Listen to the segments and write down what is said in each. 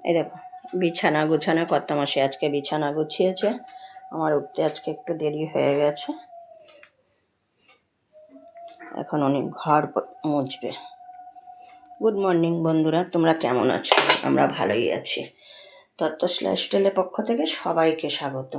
এই দেখো বিছানা গুছানো কর্তামশাই আজকে বিছানা গুছিয়েছে। আমার উঠতে আজকে একটু দেরি হয়ে গেছে। এখন উনি ঘর মুছবে। গুড মর্নিং বন্ধুরা, তোমরা কেমন আছো? আমরা ভালোই আছি। তত্ত্ব লাইফস্টাইলের পক্ষ থেকে সবাইকে স্বাগত।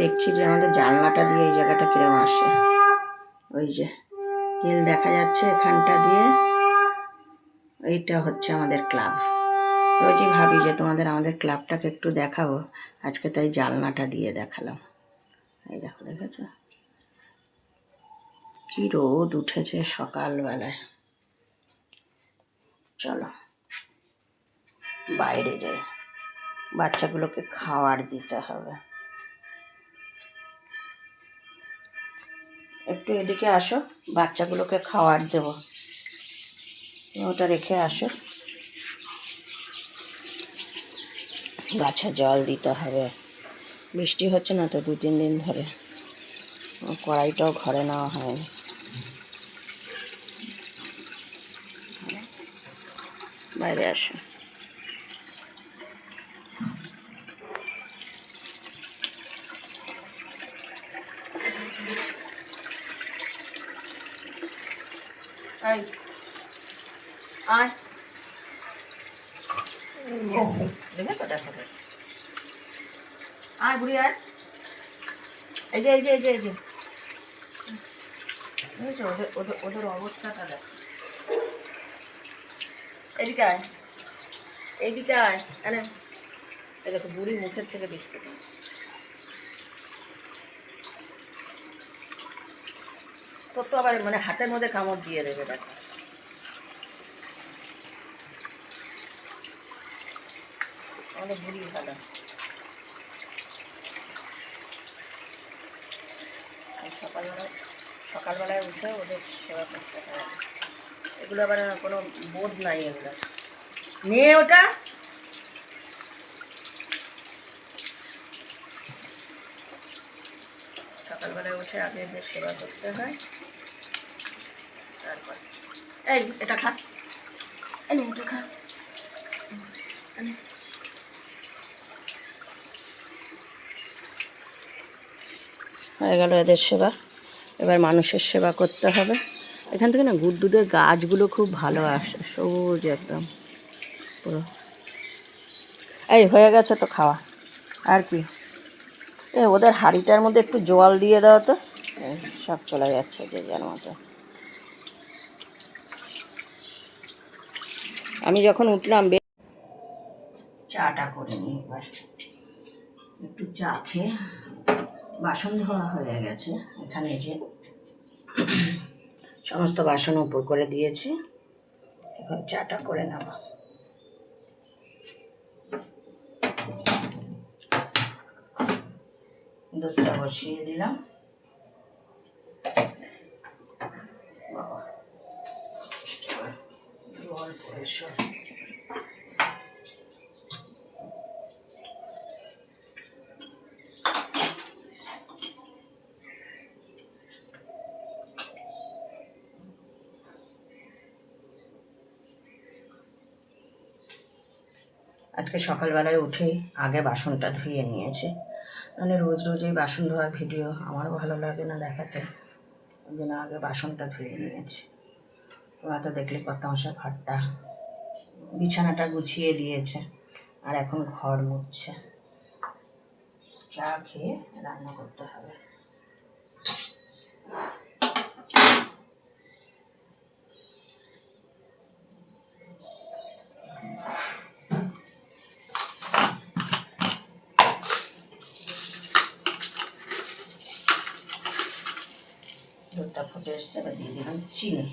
দেখছি যে আমাদের জানলাটা দিয়ে এই জায়গাটা কিরম আসে। ওই যে হিল দেখা যাচ্ছে এখানটা দিয়ে। এইটা হচ্ছে আমাদের ক্লাব। রোজই ভাবি যে তোমাদের আমাদের ক্লাবটাকে একটু দেখাবো, আজকে তাই জানলাটা দিয়ে দেখালাম। এই দেখো, দেখেছো কি রোদ উঠেছে সকালবেলায়। চলো বাইরে যাই, বাচ্চাগুলোকে খাবার দিতে হবে। একটু এদিকে আসো, বাচ্চাগুলোকে খাবার দেব। ওটা রেখে আসো, গাছে জল দিতে হবে। বৃষ্টি হচ্ছে না তো 2-3 দিন ধরে, কড়াইটাও ঘরে নেওয়া হয়নি। বাইরে আসো। আয় আয়, দেখেছো দেখো, আয় বুড়ি আয়। এই যে এই যে এই যে এই যে বুঝেছো, ওদের ওদের ওদের অবস্থাটা দেখো। এদিকে আয়, এইদিকে আয়। আরে এই দেখো বুড়ি মুখের থেকে বিস্কুট। তোর তো আবার মানে হাতের মধ্যে কামড় দিয়ে দেবে দেখো। আমাদের বুড়ি ভালো। সকালবেলায় উঠে ওদের সেবা করতে হবে। এগুলো আবার কোনো বোধ নাই এগুলো। নে ওটা। সকালবেলায় উঠে আগে এদের সেবা করতে হয়, তারপর এই এটা খা, এই এটা খা। হয়ে গেল এদের সেবা, এবার মানুষের সেবা করতে হবে। এখান থেকে না গুড়দুধের গাছগুলো খুব ভালো আসে, সবুজ একদম পুরো। এই হয়ে গেছে তো খাওয়া, আর কি। ওদের হাঁড়িটার মধ্যে একটু জল দিয়ে দাও তো, সব চলে যাচ্ছে যে যার মতো। আমি যখন উঠলাম চাটা করে নিই, এবার একটু চা খেয়ে। বাসন ধোয়া হয়ে গেছে, এখানে যে সমস্ত বাসন উপর করে দিয়েছি, এখন চাটা করে নেব। দুধটা বসিয়ে দিলাম। আজকে সকালবেলায় উঠেই আগে বাসনটা ধুয়ে নিয়েছি, মানে রোজ রোজ এই বাসন ধোয়ার ভিডিও আমারও ভালো লাগে না দেখাতে, ওই জন্য আগে বাসনটা ধুয়ে নিয়েছি। ওরা তো দেখলে কর্তামশাই ঘরটা বিছানাটা গুছিয়ে দিয়েছে, আর এখন ঘর মুছছে। চা খেয়ে রান্না করতে হবে। দুধটা ফুটে এসছে, এবার দিয়ে দিলাম চিনি।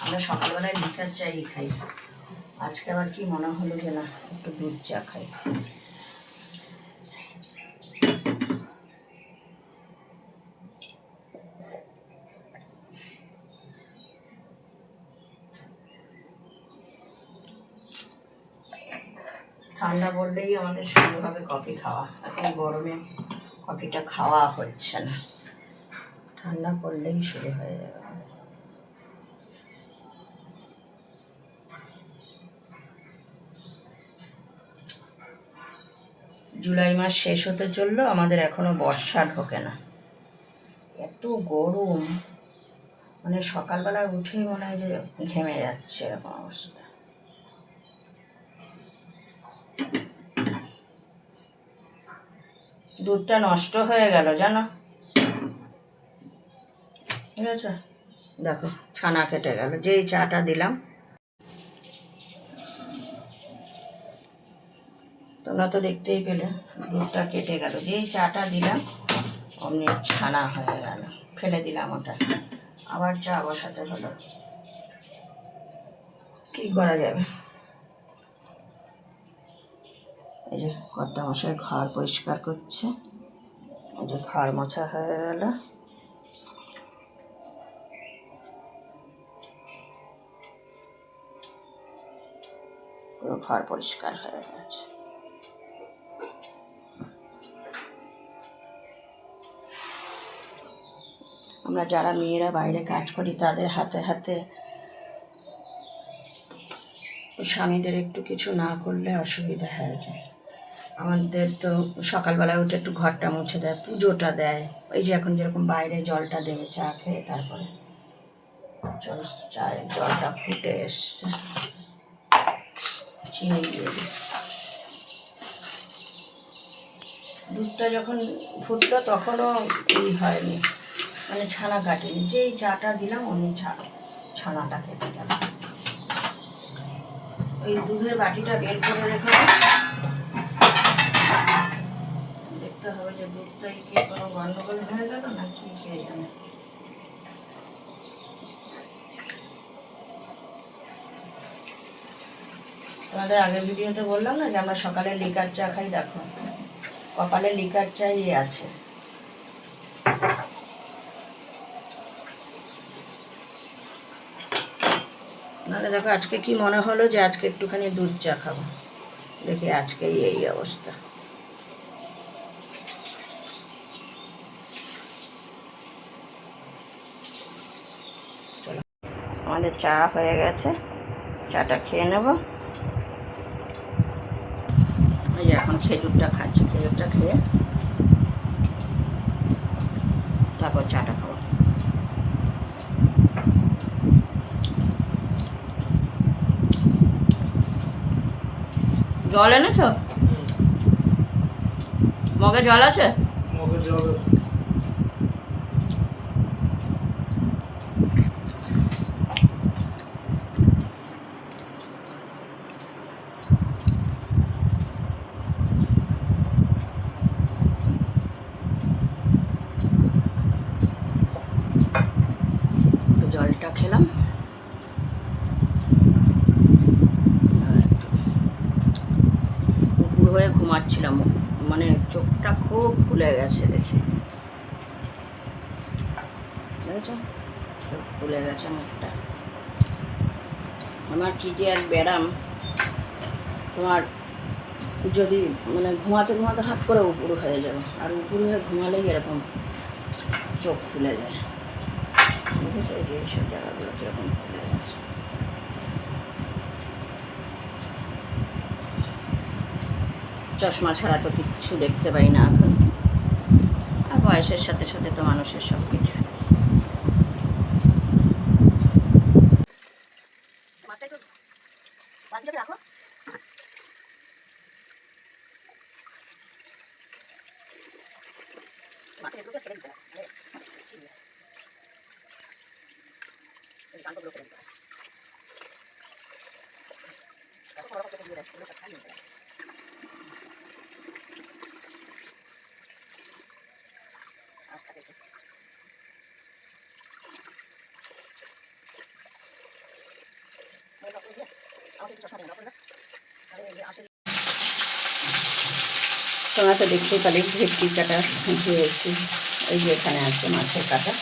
আমরা সকালবেলায় লিকার চাই খাই, আজকে আবার কি মনে হলো যে না একটু দুধ চা খাই। ঠান্ডা পড়লেই আমাদের শুরু হবে কফি খাওয়া, এখন গরমে কফিটা খাওয়া হচ্ছে না, ঠান্ডা পড়লেই শুরু হয়ে যাবে। জুলাই মাস শেষ হতে চললো, আমাদের এখনো বর্ষা ঢোকে না। এত গরম, মানে সকালবেলায় উঠেই মনে হয় যে ঘেমে যাচ্ছে, এরকম অবস্থা। দুধটা নষ্ট হয়ে গেল জানো, ঠিক আছে? দেখো ছানা কেটে গেল, যেই চাটা দিলাম। তোমরা তো দেখতেই পেলে, দুধটা কেটে গেল, যেই চাটা দিলাম অমনি ছানা হয়ে গেল। ফেলে দিলাম ওটা, আবার চা বসাতে হলো। কি করা যাবে? এই যে কর্তা মশাই ঘর পরিষ্কার করছে, এই যে ঘর মোছা হয়ে গেল। পুরো ঘর পরিষ্কার হয়ে গেছে। আমরা যারা মেয়েরা বাইরে কাজ করি তাদের হাতে হাতে স্বামীদের একটু কিছু না করলে অসুবিধা হয়ে যায়। আমাদের তো সকালবেলায় উঠে একটু ঘরটা মুছে দেয়, পুজোটা দেয়। এই যে এখন যেরকম বাইরে জলটা দেবে চা খেয়ে, তারপরে চলো চায়ের জলটা ফুটে এসছে, চিনি দিয়ে দিই। দুধটা যখন ফুটলো তখনও হয়নি, মানে ছানা কাটেনি। যেই চাটা দিলাম অমনি ছানাটা কেটে গেল। ওই দুধের বাটিটা বের করে রেখে দেখতে হবে যে দুধটাই কি কোনো গন্ডগোল হয়ে গেল না কি, কে জানে। তোমাদের আগের ভিডিওতে বললাম না যে আমরা সকালে লিকার চা খাই, দেখো কপালে লিকার চাই আছে। নাহলে দেখো আজকে কি মনে হলো যে আজকে একটুখানি দুধ চা খাবো, দেখি আজকেই এই অবস্থা। চলো আমাদের চা হয়ে গেছে, চাটা খেয়ে নেব। ওই যে এখন খেজুরটা খাচ্ছি, খেজুরটা খেয়ে তারপর চাটা খাবো। জল এনেছ? মগে জল আছে? মগে জল আছে। জলটা খেলাম, উপর হয়ে ঘুমাচ্ছিলাম, মানে চোখটা খুব ফুলে গেছে দেখে, বুঝেছ? চোখ ফুলে গেছে মুখটা। আমার কি যে এক ব্যায়াম, তোমার যদি মানে ঘুমাতে ঘুমাতে হাত করে উপর হয়ে যাবে, আর উপর হয়ে ঘুমালেই এরকম চোখ ফুলে যায়, বুঝেছো? এই যে এইসব জায়গাগুলো কীরকম ফুলে গেছে। চশমা ছাড়া তো কিচ্ছু দেখতে পাই না এখন, আর বয়সের সাথে সাথে তো মানুষের সব কিছু। তোমরা তো দেখতেই পারে ভেটকি কাটা ধুয়েছি, এই যে এখানে আছে মাছের কাটা,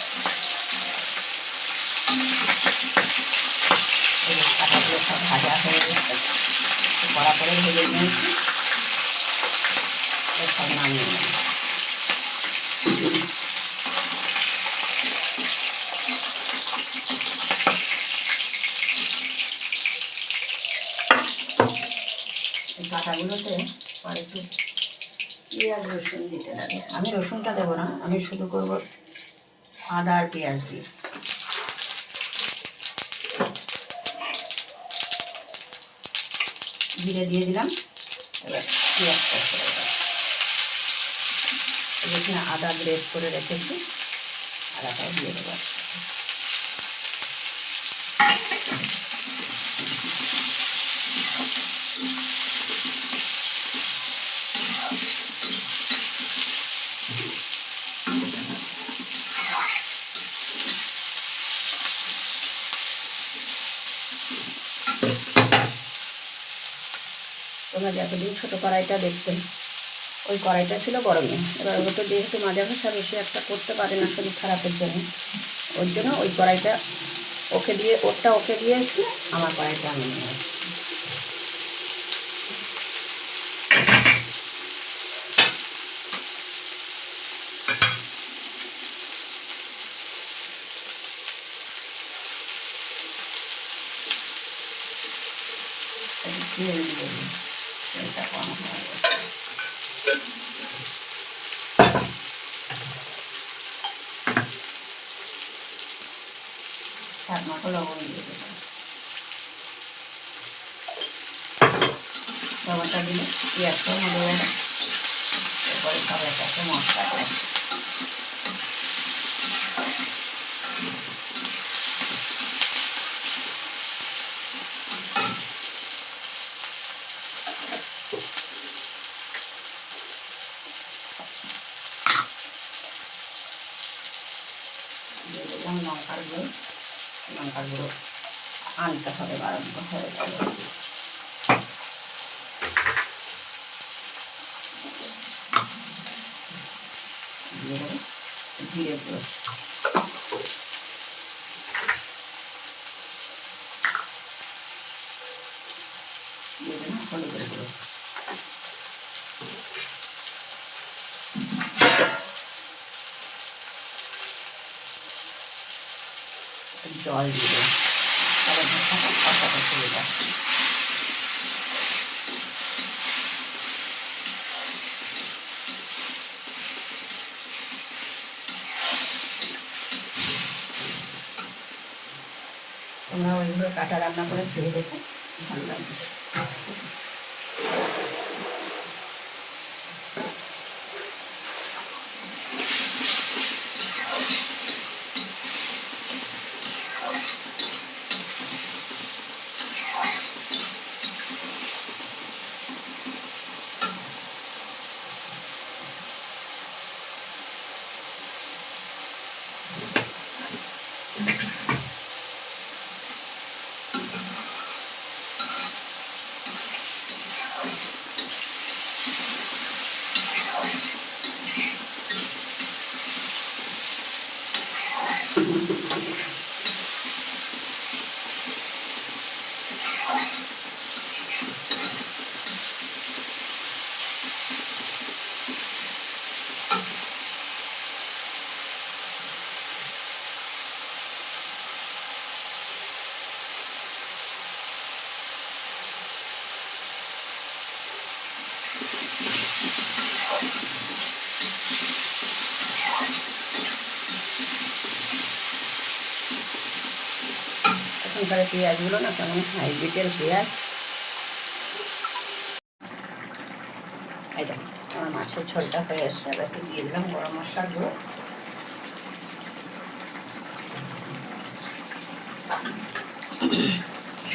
এই যে কাটাগুলো সব ভাজা হয়ে গেছে, কড়া করে ভেজে নিয়েছি, সব নামিয়ে নিয়েছি। বাটাগুলোতে পরে একটু পেঁয়াজ রসুন দিতে লাগে। আমি রসুনটা দেবো না, আমি শুধু করবো আদা আর পেঁয়াজ দিয়ে। জিরে দিয়ে দিলাম। এবার পেঁয়াজটা ছেড়ে দেবো। এখানে আদা গ্রেট করে রেখেছি, আদাটাও দিয়ে দেবো। তোমরা যতদিন ছোটো কড়াইটা দেখতেন, ওই কড়াইটা ছিল গরমে। এবার ও তো যেহেতু মাজা ঘষা বেশি একটা করতে পারে না শরীর খারাপের জন্য, ওর জন্য ওই কড়াইটা ওকে দিয়ে এসেছি, আমার কড়াইটা আমি নিয়ে আসছি। তেলটা কম হয়ে গেছে। স্বাদ মতো লবণ দিয়ে দেবো। লবণটা দিলে পেঁয়াজটাও মজে যাবে। এরপরে সব একটা মশলা দেবো। দিয়ে দিলাম লঙ্কার গুঁড়ো আনতে হবে, বাড়ানো হয়ে যাবে। দিয়ে দেবো জিরে গুঁড়ো, দিয়ে দেবো হলুদের গুঁড়ো, জল দিয়ে দেবো। তোমরা ওইভাবে কাটা রান্না করে খেয়ে দেখো, ভালো লাগবে। এখানকার পেঁয়াজগুলো না কেমন হাইব্রিডের পেঁয়াজ। এই দেখো আমার মাছের ঝোলটা হয়ে এসছে। এবার একটু দিয়ে দিলাম গরম মশলার গুঁড়ো।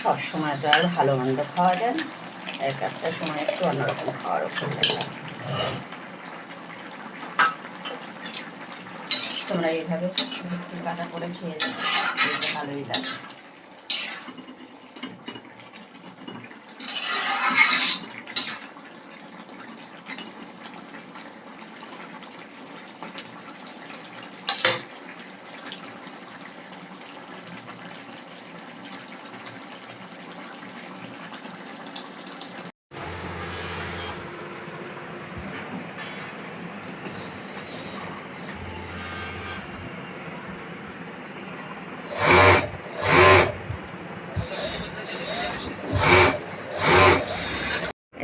সব সময় তো আর ভালো মন্দ খাওয়া যায় না, এক একটা সময় একটু অন্যরকম খাওয়ার ওপর লাগে। তোমরা এইভাবে কাটা করে খেয়ে যাবে, ভালোই লাগে।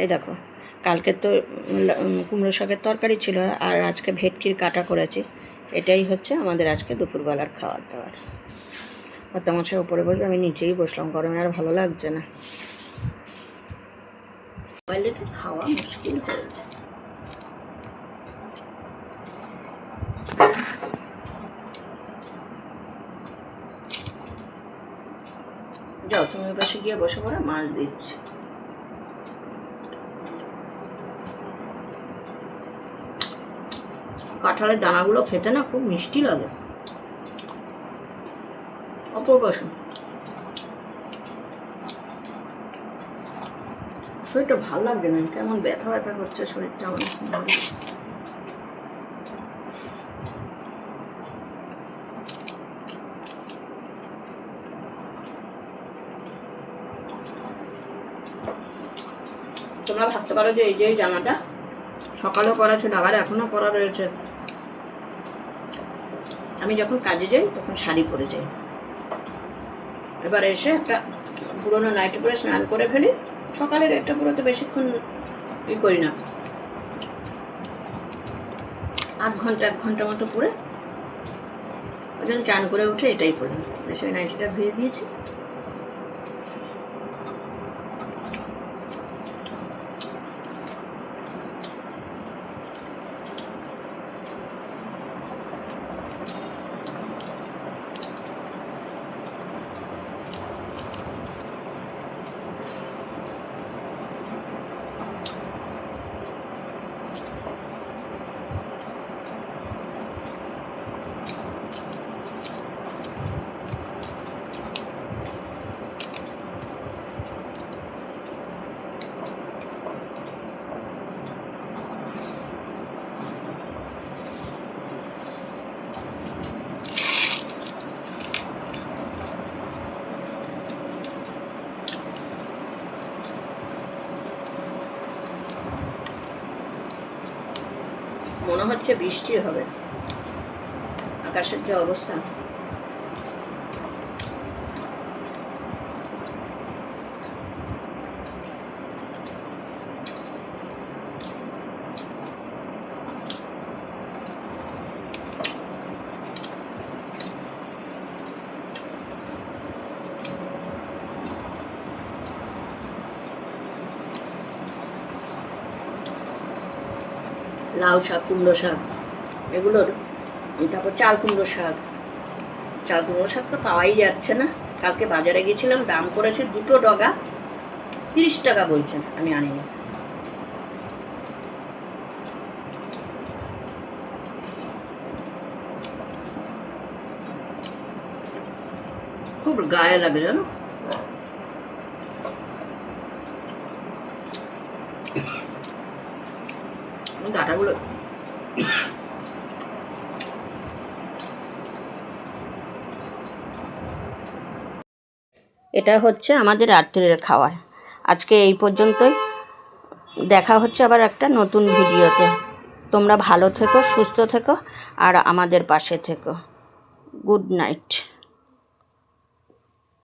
এই দেখো, কালকে তো কুমড়ো শাকের তরকারি ছিল, আর আজকে ভেটকির কাটা করেছি। এটাই হচ্ছে আমাদের আজকে দুপুরবেলার খাওয়ার দাওয়ার। কর্তামশাই উপরে বসে, আমি নিচেই বসলাম, গরমে আর ভালো লাগছে না, মোবাইলে খাওয়া মুশকিল হয়ে যায়। যাও তুমি পাশে গিয়ে বসে পড়ে, মাছ দিচ্ছি। কাঁঠালের দানাগুলো খেতে না খুব মিষ্টি লাগে, অপূর্ব। শরীরটা ভালো লাগবে না, কেমন ব্যথা ব্যথা করছে শরীরটা আমার। তোমরা ভাবতে পারো যে এই যে জামাটা সকালেও পরা ছিল, আবার এখনো পরা রয়েছে। আমি যখন কাজে যাই তখন শাড়ি পরে যাই, এবার এসে একটা পুরোনো নাইটি পরে স্নান করে ফেলি। সকালের একটা পুরোতে বেশিক্ষণ করি না, 1 ঘন্টা মতো পরে ওই জন্য চান করে উঠে এটাই পরি। সেই নাইটিটা ধুয়ে দিয়েছি। মনে হচ্ছে বৃষ্টি হবে, আকাশের যে অবস্থা। লাউ শাক, কুমড়ো শাক, এগুলোর, তারপর চাল কুমড়ো শাক। চাল কুমড়ো শাক তো পাওয়াই যাচ্ছে না। কালকে বাজারে গিয়েছিলাম, দাম করেছে 2 ডগা 30 টাকা বলছেন, আমি আনিনি। খুব গায়ে লাগে জানো। ডাটাগুলো এটা হচ্ছে আমাদের রাত্রের খাবার। আজকে এই পর্যন্তই, দেখা হচ্ছে আবার একটা নতুন ভিডিওতে। তোমরা ভালো থেকো, সুস্থ থেকো, আর আমাদের পাশে থেকো। Good night.